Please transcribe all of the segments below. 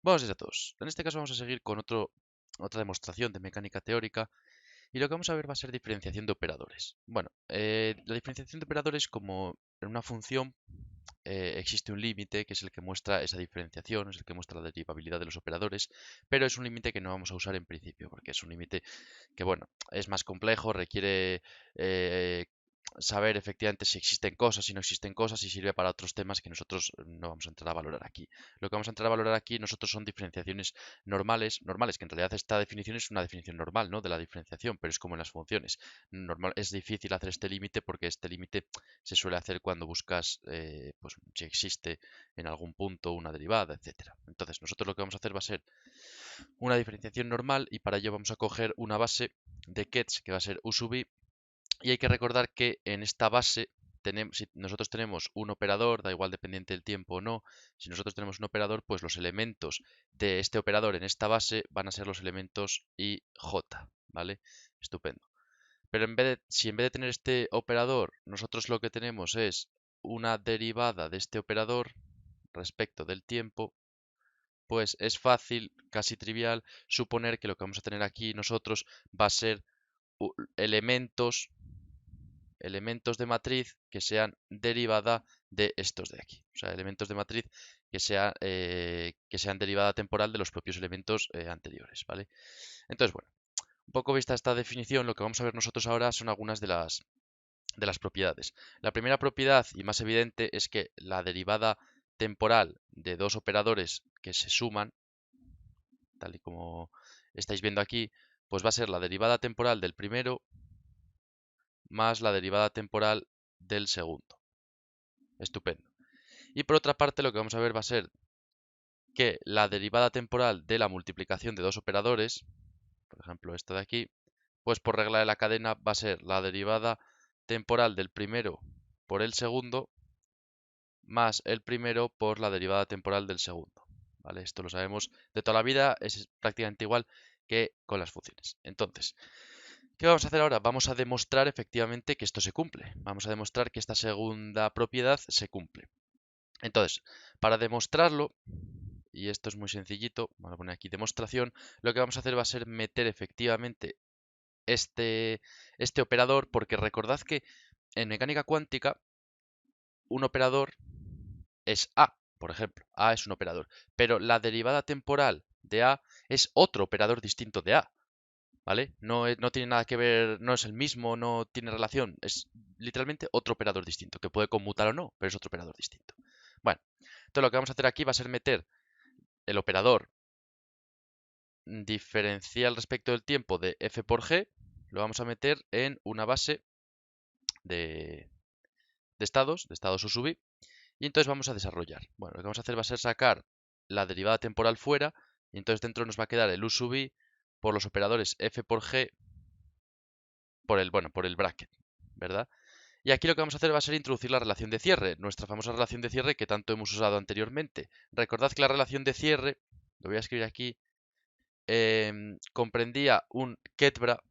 Buenos días a todos. En este caso vamos a seguir con otra demostración de mecánica teórica y lo que vamos a ver va a ser diferenciación de operadores. Bueno, la diferenciación de operadores, como en una función existe un límite que es el que muestra esa diferenciación, es el que muestra la derivabilidad de los operadores, pero es un límite que no vamos a usar en principio porque es un límite que, bueno, es más complejo, requiere eh, saber efectivamente si existen cosas, si no existen cosas y sirve para otros temas que nosotros no vamos a entrar a valorar aquí. Lo que vamos a entrar a valorar aquí nosotros son diferenciaciones normales, que en realidad esta definición es una definición normal, ¿no? De la diferenciación, pero es como en las funciones. Es difícil hacer este límite porque este límite se suele hacer cuando buscas pues, si existe en algún punto una derivada, etcétera. Entonces, nosotros lo que vamos a hacer va a ser una diferenciación normal y para ello vamos a coger una base de Ketch que va a ser u sub i y hay que recordar que en esta base si nosotros tenemos un operador, da igual dependiente del tiempo o no, si nosotros tenemos un operador, pues los elementos de este operador en esta base van a ser los elementos i, j, ¿vale? Estupendo. Pero si en vez de tener este operador, nosotros lo que tenemos es una derivada de este operador respecto del tiempo, pues es fácil, casi trivial, suponer que lo que vamos a tener aquí nosotros va a ser elementos de matriz que sean derivada de estos de aquí. O sea, elementos de matriz que sean derivada temporal de los propios elementos anteriores, ¿vale? Entonces, bueno, un poco vista esta definición, lo que vamos a ver nosotros ahora son algunas de las propiedades. La primera propiedad y más evidente es que la derivada temporal de dos operadores que se suman, tal y como estáis viendo aquí, pues va a ser la derivada temporal del primero más la derivada temporal del segundo. Estupendo. Y por otra parte, lo que vamos a ver va a ser que la derivada temporal de la multiplicación de dos operadores, por ejemplo esta de aquí, pues por regla de la cadena va a ser la derivada temporal del primero por el segundo más el primero por la derivada temporal del segundo. ¿Vale? Esto lo sabemos de toda la vida, es prácticamente igual que con las funciones. Entonces, ¿qué vamos a hacer ahora? Vamos a demostrar efectivamente que esto se cumple. Vamos a demostrar que esta segunda propiedad se cumple. Entonces, para demostrarlo, y esto es muy sencillito, vamos a poner aquí demostración, lo que vamos a hacer va a ser meter efectivamente este operador, porque recordad que en mecánica cuántica un operador es A, por ejemplo. A es un operador. Pero la derivada temporal de A es otro operador distinto de A. ¿Vale? No tiene nada que ver, no es el mismo, no tiene relación. Es literalmente otro operador distinto, que puede conmutar o no, pero es otro operador distinto. Bueno, entonces lo que vamos a hacer aquí va a ser meter el operador diferencial respecto del tiempo de f por g, lo vamos a meter en una base de, de estados u sub i, y entonces vamos a desarrollar. Bueno, lo que vamos a hacer va a ser sacar la derivada temporal fuera y entonces dentro nos va a quedar el u sub i por los operadores f por g por el bracket, ¿verdad? Y aquí lo que vamos a hacer va a ser introducir la relación de cierre, nuestra famosa relación de cierre que tanto hemos usado anteriormente. Recordad que la relación de cierre, lo voy a escribir aquí, comprendía un ketbra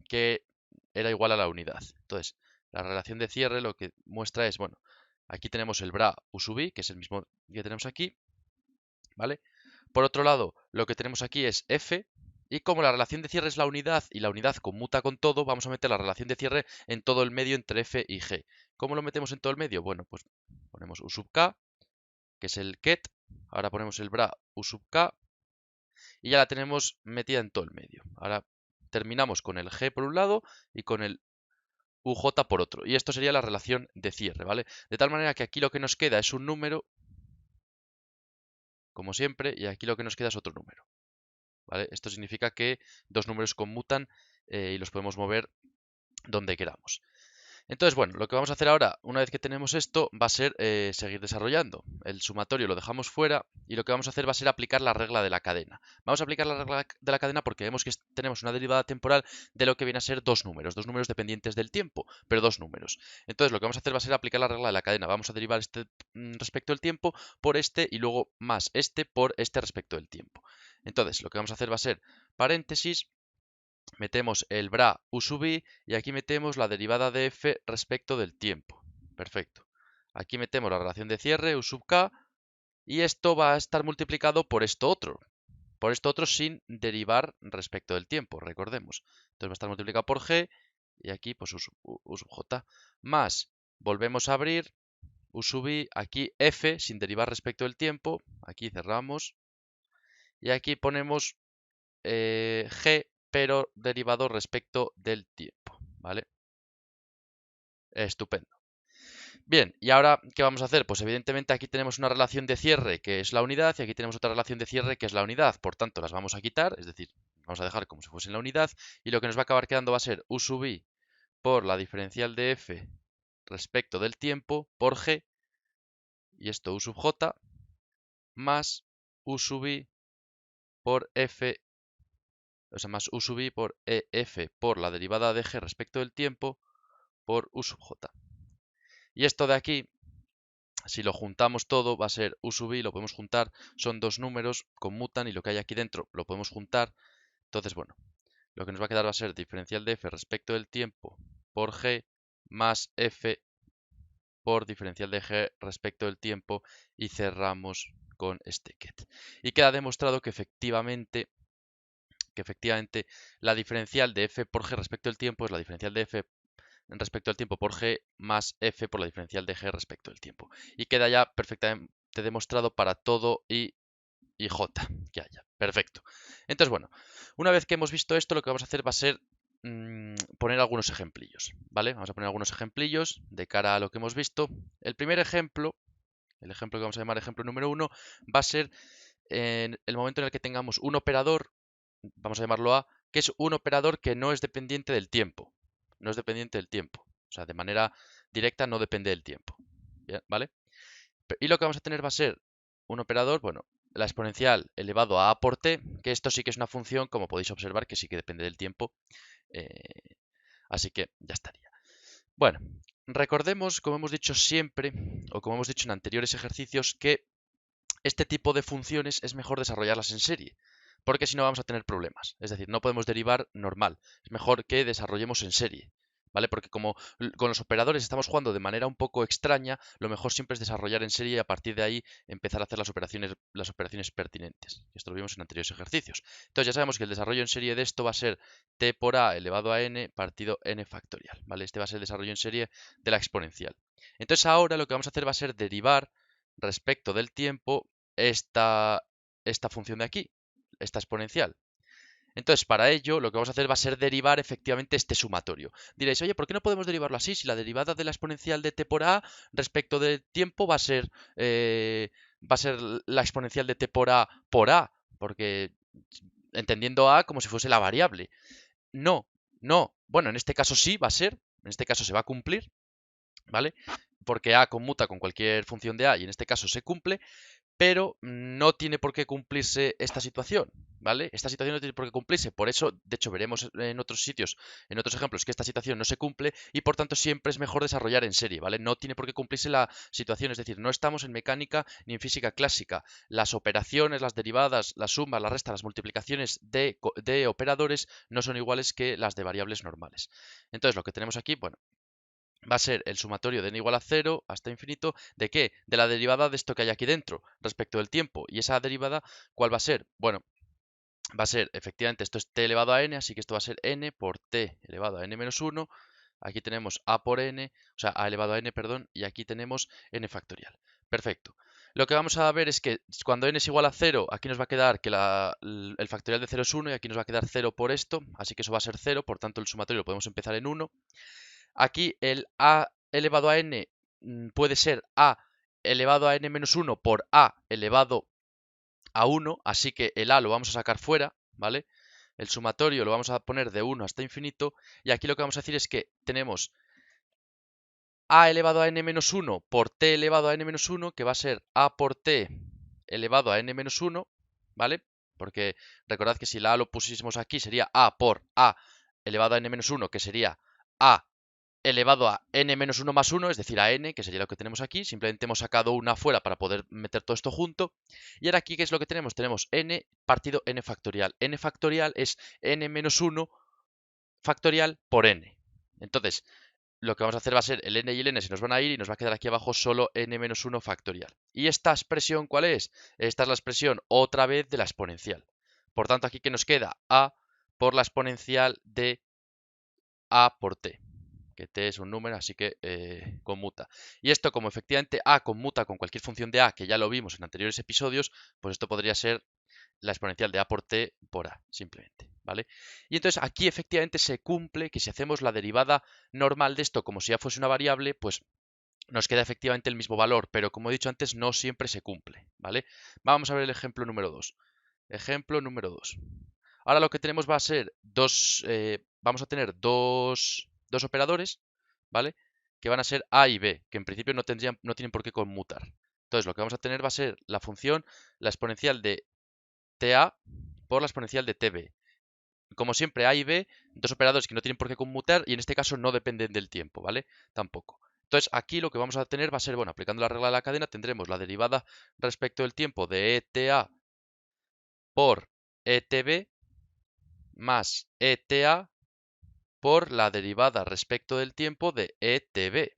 que era igual a la unidad. Entonces, la relación de cierre lo que muestra es, bueno, aquí tenemos el bra u sub i, que es el mismo que tenemos aquí, ¿vale? Por otro lado, lo que tenemos aquí es f, y como la relación de cierre es la unidad y la unidad conmuta con todo, vamos a meter la relación de cierre en todo el medio entre f y g. ¿Cómo lo metemos en todo el medio? Bueno, pues ponemos u sub k, que es el ket, ahora ponemos el bra u sub k, y ya la tenemos metida en todo el medio. Ahora terminamos con el g por un lado y con el uj por otro. Y esto sería la relación de cierre, ¿vale? De tal manera que aquí lo que nos queda es un número, como siempre, y aquí lo que nos queda es otro número. ¿Vale? Esto significa que dos números conmutan y los podemos mover donde queramos. Entonces, bueno, lo que vamos a hacer ahora, una vez que tenemos esto, va a ser seguir desarrollando. El sumatorio lo dejamos fuera y lo que vamos a hacer va a ser aplicar la regla de la cadena. Vamos a aplicar la regla de la cadena porque vemos que tenemos una derivada temporal de lo que viene a ser dos números dependientes del tiempo, pero dos números. Entonces, lo que vamos a hacer va a ser aplicar la regla de la cadena. Vamos a derivar este respecto del tiempo por este y luego más este por este respecto del tiempo. Entonces, lo que vamos a hacer va a ser paréntesis, metemos el bra u sub i y aquí metemos la derivada de f respecto del tiempo. Perfecto. Aquí metemos la relación de cierre u sub k y esto va a estar multiplicado por esto otro sin derivar respecto del tiempo, recordemos. Entonces va a estar multiplicado por g, y aquí pues u sub j, más, volvemos a abrir, u sub i, aquí f sin derivar respecto del tiempo, aquí cerramos, y aquí ponemos g, pero derivado respecto del tiempo, ¿vale? Estupendo. Bien, y ahora, ¿qué vamos a hacer? Pues evidentemente aquí tenemos una relación de cierre que es la unidad y aquí tenemos otra relación de cierre que es la unidad. Por tanto, las vamos a quitar, es decir, vamos a dejar como si fuesen la unidad y lo que nos va a acabar quedando va a ser u sub i por la diferencial de f respecto del tiempo por g, y esto u sub j, más u sub i por f, o sea, más u sub i por ef por la derivada de g respecto del tiempo por u sub j. Y esto de aquí, si lo juntamos todo, va a ser u sub i, lo podemos juntar, son dos números, conmutan y lo que hay aquí dentro lo podemos juntar. Entonces, bueno, lo que nos va a quedar va a ser diferencial de f respecto del tiempo por g más f por diferencial de g respecto del tiempo y cerramos con este get. Y queda demostrado que efectivamente la diferencial de f por g respecto del tiempo es la diferencial de f respecto al tiempo por g más f por la diferencial de g respecto al tiempo. Y queda ya perfectamente demostrado para todo y j que haya. Perfecto. Entonces, bueno, una vez que hemos visto esto, lo que vamos a hacer va a ser poner algunos ejemplillos, ¿vale? Vamos a poner algunos ejemplillos de cara a lo que hemos visto. El primer ejemplo, el ejemplo que vamos a llamar ejemplo número 1, va a ser en el momento en el que tengamos un operador, vamos a llamarlo A, que es un operador que no es dependiente del tiempo. No es dependiente del tiempo. O sea, de manera directa no depende del tiempo. Bien, ¿vale? Y lo que vamos a tener va a ser un operador, bueno, la exponencial elevado a por t, que esto sí que es una función, como podéis observar, que sí que depende del tiempo. Así que ya estaría. Bueno, recordemos, como hemos dicho siempre, o como hemos dicho en anteriores ejercicios, que este tipo de funciones es mejor desarrollarlas en serie, porque si no vamos a tener problemas. Es decir, no podemos derivar normal. Es mejor que desarrollemos en serie, ¿vale? Porque como con los operadores estamos jugando de manera un poco extraña, lo mejor siempre es desarrollar en serie y a partir de ahí empezar a hacer las operaciones pertinentes. Esto lo vimos en anteriores ejercicios. Entonces ya sabemos que el desarrollo en serie de esto va a ser t por a elevado a n partido n factorial, ¿vale? Este va a ser el desarrollo en serie de la exponencial. Entonces ahora lo que vamos a hacer va a ser derivar respecto del tiempo esta función de aquí, esta exponencial. Entonces, para ello, lo que vamos a hacer va a ser derivar efectivamente este sumatorio. Diréis, oye, ¿por qué no podemos derivarlo así? Si la derivada de la exponencial de t por a respecto del tiempo va a ser la exponencial de t por a, porque entendiendo a como si fuese la variable. No, no. Bueno, en este caso sí va a ser, en este caso se va a cumplir, ¿vale? Porque a conmuta con cualquier función de a y en este caso se cumple, pero no tiene por qué cumplirse esta situación, ¿vale? Esta situación no tiene por qué cumplirse, por eso, de hecho, veremos en otros sitios, en otros ejemplos, que esta situación no se cumple y por tanto siempre es mejor desarrollar en serie, ¿vale? No tiene por qué cumplirse la situación, es decir, no estamos en mecánica ni en física clásica. Las operaciones, las derivadas, las sumas, las restas, las multiplicaciones de operadores no son iguales que las de variables normales. Entonces, lo que tenemos aquí, bueno, va a ser el sumatorio de n igual a 0 hasta infinito. ¿De qué? De la derivada de esto que hay aquí dentro respecto del tiempo. ¿Y esa derivada cuál va a ser? Bueno, va a ser, efectivamente, esto es t elevado a n, así que esto va a ser n por t elevado a n menos 1. Aquí tenemos a por n, o sea, a elevado a n, perdón, y aquí tenemos n factorial. Perfecto. Lo que vamos a ver es que cuando n es igual a 0, aquí nos va a quedar que el factorial de 0 es 1 y aquí nos va a quedar 0 por esto, así que eso va a ser 0, por tanto el sumatorio lo podemos empezar en 1. Aquí el a elevado a n puede ser a elevado a n menos 1 por a elevado a 1, así que el a lo vamos a sacar fuera, ¿vale? El sumatorio lo vamos a poner de 1 hasta infinito, y aquí lo que vamos a decir es que tenemos a elevado a n menos 1 por t elevado a n menos 1, que va a ser a por t elevado a n menos 1, ¿vale? Porque recordad que si la a lo pusiésemos aquí sería a por a elevado a n menos 1, que sería a elevado a n menos 1 más 1, es decir, a n, que sería lo que tenemos aquí. Simplemente hemos sacado una fuera para poder meter todo esto junto. Y ahora aquí, ¿qué es lo que tenemos? Tenemos n partido n factorial. N factorial es n menos 1 factorial por n. Entonces, lo que vamos a hacer va a ser el n y el n se nos van a ir y nos va a quedar aquí abajo solo n-1 factorial. ¿Y esta expresión cuál es? Esta es la expresión otra vez de la exponencial. Por tanto, aquí que nos queda a por la exponencial de a por t, que t es un número, así que conmuta. Y esto, como efectivamente a conmuta con cualquier función de a, que ya lo vimos en anteriores episodios, pues esto podría ser la exponencial de a por t por a, simplemente, ¿vale? Y entonces aquí efectivamente se cumple que si hacemos la derivada normal de esto como si ya fuese una variable, pues nos queda efectivamente el mismo valor, pero como he dicho antes, no siempre se cumple, ¿vale? Vamos a ver el ejemplo número 2. Ejemplo número 2. Ahora lo que tenemos va a ser vamos a tener dos operadores, ¿vale? Que van a ser a y b, que en principio no tienen por qué conmutar. Entonces lo que vamos a tener va a ser la función, la exponencial de ta por la exponencial de tb. Como siempre, a y b, dos operadores que no tienen por qué conmutar y en este caso no dependen del tiempo, ¿vale? Tampoco. Entonces aquí lo que vamos a tener va a ser, bueno, aplicando la regla de la cadena tendremos la derivada respecto del tiempo de eta por etb más eta por la derivada respecto del tiempo de etb.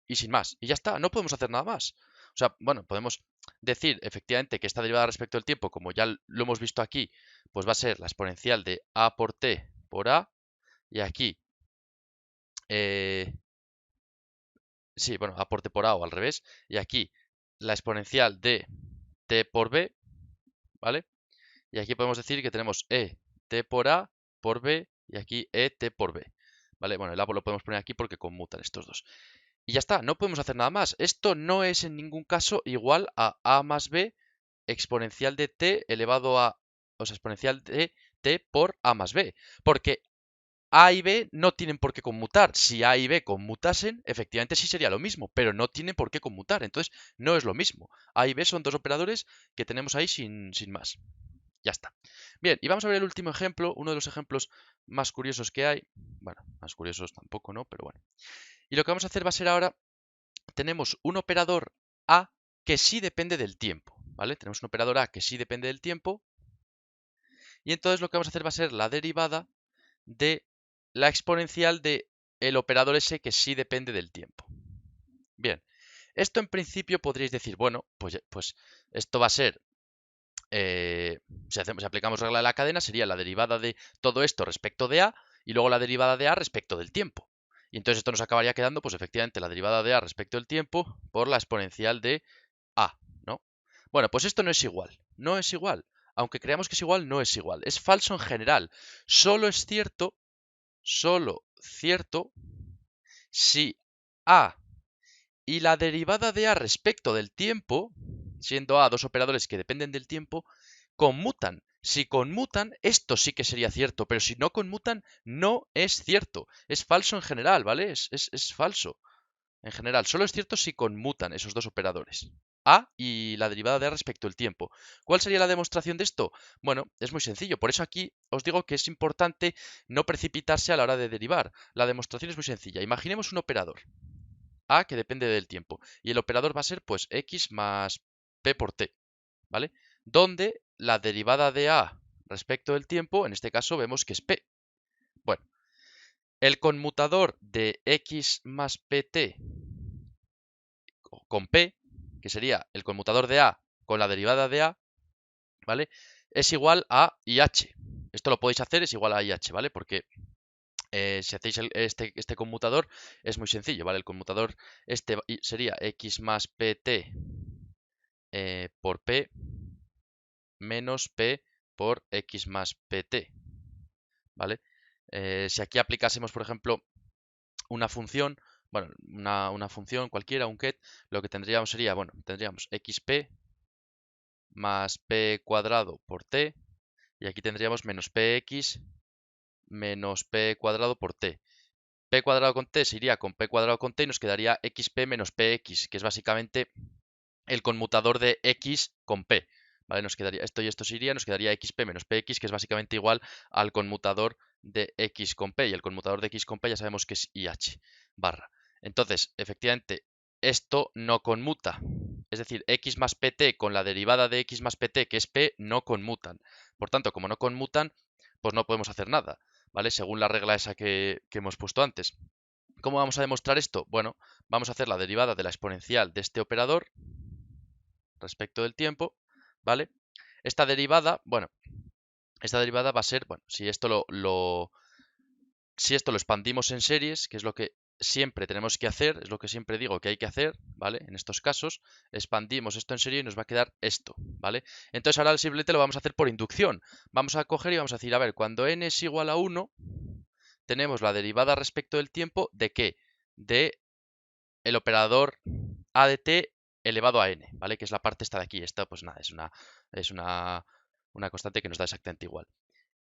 Y sin más. Y ya está, no podemos hacer nada más. O sea, bueno, podemos decir efectivamente que esta derivada respecto del tiempo, como ya lo hemos visto aquí, pues va a ser la exponencial de a por t por a. Y aquí, sí, bueno, a por t por a o al revés. Y aquí la exponencial de t por b, ¿vale? Y aquí podemos decir que tenemos e t por a por b y aquí e t por b. ¿Vale? Bueno, el a lo podemos poner aquí porque conmutan estos dos. Y ya está, no podemos hacer nada más. Esto no es en ningún caso igual a más b exponencial de t elevado a, o sea, exponencial de t por a más b. Porque a y b no tienen por qué conmutar. Si a y b conmutasen, efectivamente sí sería lo mismo, pero no tienen por qué conmutar. Entonces, no es lo mismo. A y b son dos operadores que tenemos ahí sin más. Ya está. Bien, y vamos a ver el último ejemplo, uno de los ejemplos más curiosos que hay. Bueno, más curiosos tampoco, ¿no? Pero bueno. Y lo que vamos a hacer va a ser ahora, tenemos un operador a que sí depende del tiempo, ¿vale? Tenemos un operador a que sí depende del tiempo. Y entonces lo que vamos a hacer va a ser la derivada de la exponencial de el operador ese que sí depende del tiempo. Bien, esto en principio podríais decir, bueno, pues esto va a ser, si aplicamos regla de la cadena, sería la derivada de todo esto respecto de a y luego la derivada de a respecto del tiempo. Y entonces esto nos acabaría quedando, pues efectivamente, la derivada de a respecto del tiempo por la exponencial de a, ¿no? Bueno, pues esto no es igual, no es igual. Aunque creamos que es igual, no es igual. Es falso en general. Solo cierto si a y la derivada de a respecto del tiempo, siendo a dos operadores que dependen del tiempo, conmutan. Si conmutan, esto sí que sería cierto, pero si no conmutan, no es cierto. Es falso en general, ¿vale? Es falso. En general, solo es cierto si conmutan esos dos operadores. A y la derivada de A respecto al tiempo. ¿Cuál sería la demostración de esto? Bueno, es muy sencillo. Por eso aquí os digo que es importante no precipitarse a la hora de derivar. La demostración es muy sencilla. Imaginemos un operador. A que depende del tiempo. Y el operador va a ser pues x más p por t. ¿Vale? Donde la derivada de A respecto del tiempo, en este caso vemos que es p. Bueno, el conmutador de x más pt con p, que sería el conmutador de a con la derivada de a, ¿vale? Es igual a IH. Esto lo podéis hacer, es igual a IH, ¿vale? Porque si hacéis este conmutador es muy sencillo, ¿vale? El conmutador sería x más pt por p menos p por x más pt, ¿vale? Si aquí aplicásemos, por ejemplo, una función, bueno, una función cualquiera, un get, lo que tendríamos sería, bueno, tendríamos xp más p cuadrado por t, y aquí tendríamos menos px menos p cuadrado por t. P cuadrado con t se iría con p cuadrado con t y nos quedaría xp menos px, que es básicamente el conmutador de x con p. ¿Vale? Nos quedaría esto y esto se iría, nos quedaría xp menos px, que es básicamente igual al conmutador de x con p. Y el conmutador de x con p ya sabemos que es IH barra. Entonces, efectivamente, esto no conmuta. Es decir, x más pt con la derivada de x más pt, que es p, no conmutan. Por tanto, como no conmutan, pues no podemos hacer nada, ¿vale? Según la regla esa que hemos puesto antes. ¿Cómo vamos a demostrar esto? Bueno, vamos a hacer la derivada de la exponencial de este operador respecto del tiempo, ¿vale? Esta derivada, bueno, esta derivada va a ser, bueno, si esto lo expandimos en series, que es lo que siempre tenemos que hacer, es lo que siempre digo que hay que hacer, ¿vale? En estos casos, expandimos esto en serie y nos va a quedar esto, ¿vale? Entonces ahora simplemente lo vamos a hacer por inducción. Vamos a coger y vamos a decir, a ver, cuando n es igual a 1, tenemos la derivada respecto del tiempo ¿de qué? De el operador a de t elevado a n, ¿vale? Que es la parte esta de aquí. Esta, pues nada, es una constante que nos da exactamente igual.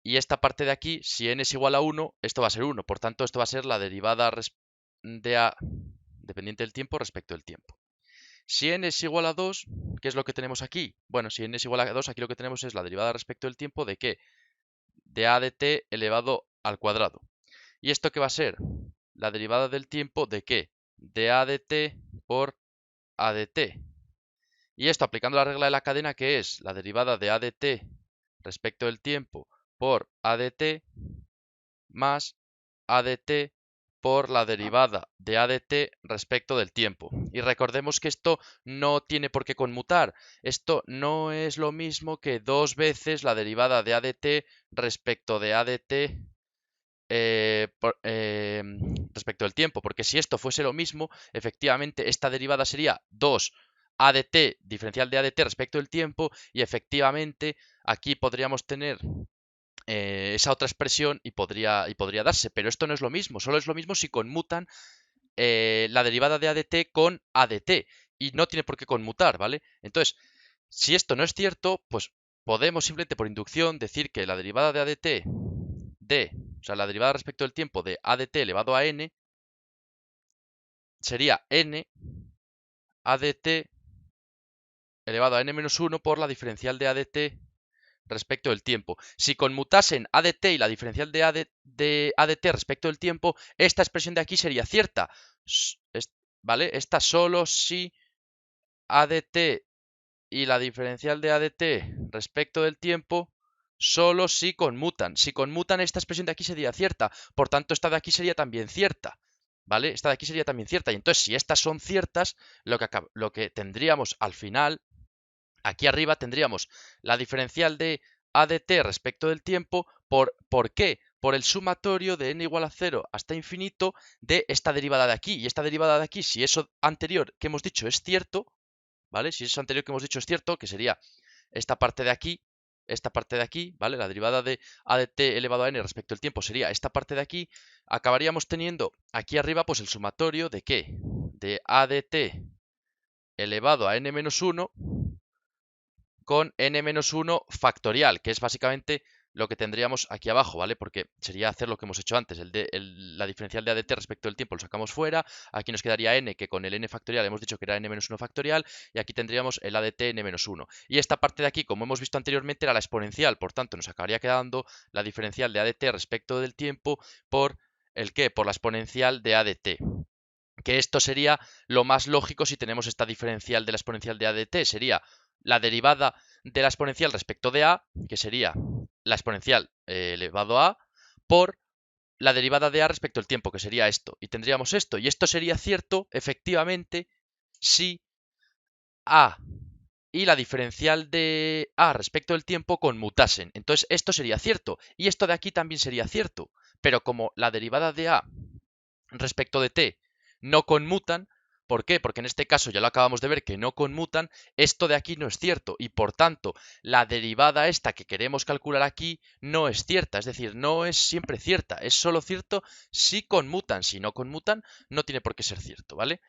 Y esta parte de aquí, si n es igual a 1, esto va a ser 1. Por tanto, esto va a ser la derivada de a dependiente del tiempo respecto del tiempo. Si n es igual a 2, ¿qué es lo que tenemos aquí? Bueno, si n es igual a 2, aquí lo que tenemos es la derivada respecto del tiempo ¿de qué? De a de t elevado al cuadrado. ¿Y esto qué va a ser? La derivada del tiempo ¿de qué? De a de t por a de t. Y esto aplicando la regla de la cadena, que es la derivada de a de t respecto del tiempo por a de t más a de t por la derivada de a de t respecto del tiempo. Y recordemos que esto no tiene por qué conmutar. Esto no es lo mismo que 2 veces la derivada de a de t respecto de a de t respecto del tiempo, porque si esto fuese lo mismo, efectivamente esta derivada sería 2 a de t diferencial de a de t respecto del tiempo, y efectivamente aquí podríamos tener esa otra expresión y podría darse, pero esto no es lo mismo, solo es lo mismo si conmutan la derivada de a de t con a de t, y no tiene por qué conmutar, ¿vale? Entonces, si esto no es cierto, pues podemos simplemente por inducción decir que la derivada de a de t o sea, la derivada respecto del tiempo de a de t elevado a n sería n a de t elevado a n menos 1 por la diferencial de a de t respecto del tiempo. Si conmutasen a de t y la diferencial de a de t respecto del tiempo, esta expresión de aquí sería cierta, ¿vale? Esta solo si a de t y la diferencial de a de t respecto del tiempo solo si conmutan. Si conmutan, esta expresión de aquí sería cierta. Por tanto, esta de aquí sería también cierta. ¿Vale? Esta de aquí sería también cierta. Y entonces, si estas son ciertas, lo que tendríamos al final, aquí arriba, tendríamos la diferencial de a de t respecto del tiempo. ¿Por qué? Por el sumatorio de n igual a 0 hasta infinito de esta derivada de aquí. Y esta derivada de aquí, si eso anterior que hemos dicho es cierto, ¿vale? Si eso anterior que hemos dicho es cierto, que sería esta parte de aquí, ¿vale? La derivada de a de t elevado a n respecto al tiempo sería esta parte de aquí. Acabaríamos teniendo aquí arriba pues el sumatorio de ¿qué? De a de t elevado a n menos 1 con n menos 1 factorial, que es básicamente lo que tendríamos aquí abajo, ¿vale? Porque sería hacer lo que hemos hecho antes, la diferencial de a de t respecto del tiempo lo sacamos fuera, aquí nos quedaría n, que con el n factorial hemos dicho que era n menos 1 factorial, y aquí tendríamos el a de t n menos 1. Y esta parte de aquí, como hemos visto anteriormente, era la exponencial, por tanto nos acabaría quedando la diferencial de a de t respecto del tiempo por ¿el qué? Por la exponencial de a de t. Que esto sería lo más lógico si tenemos esta diferencial de la exponencial de a de t, sería la derivada de la exponencial respecto de a, que sería la exponencial elevado a, por la derivada de a respecto al tiempo, que sería esto. Y tendríamos esto. Y esto sería cierto, efectivamente, si a y la diferencial de a respecto del tiempo conmutasen. Entonces esto sería cierto. Y esto de aquí también sería cierto. Pero como la derivada de a respecto de t no conmutan. ¿Por qué? Porque en este caso ya lo acabamos de ver que no conmutan, esto de aquí no es cierto y por tanto la derivada esta que queremos calcular aquí no es cierta, es decir, no es siempre cierta, es solo cierto si conmutan, si no conmutan no tiene por qué ser cierto, ¿vale?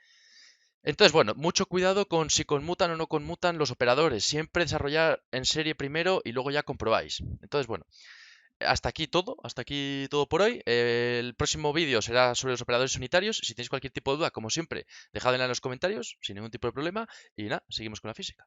Entonces, bueno, mucho cuidado con si conmutan o no conmutan los operadores, siempre desarrollar en serie primero y luego ya comprobáis. Entonces, bueno, hasta aquí todo por hoy. El próximo vídeo será sobre los operadores unitarios. Si tenéis cualquier tipo de duda, como siempre, dejadla en los comentarios sin ningún tipo de problema. Y nada, seguimos con la física.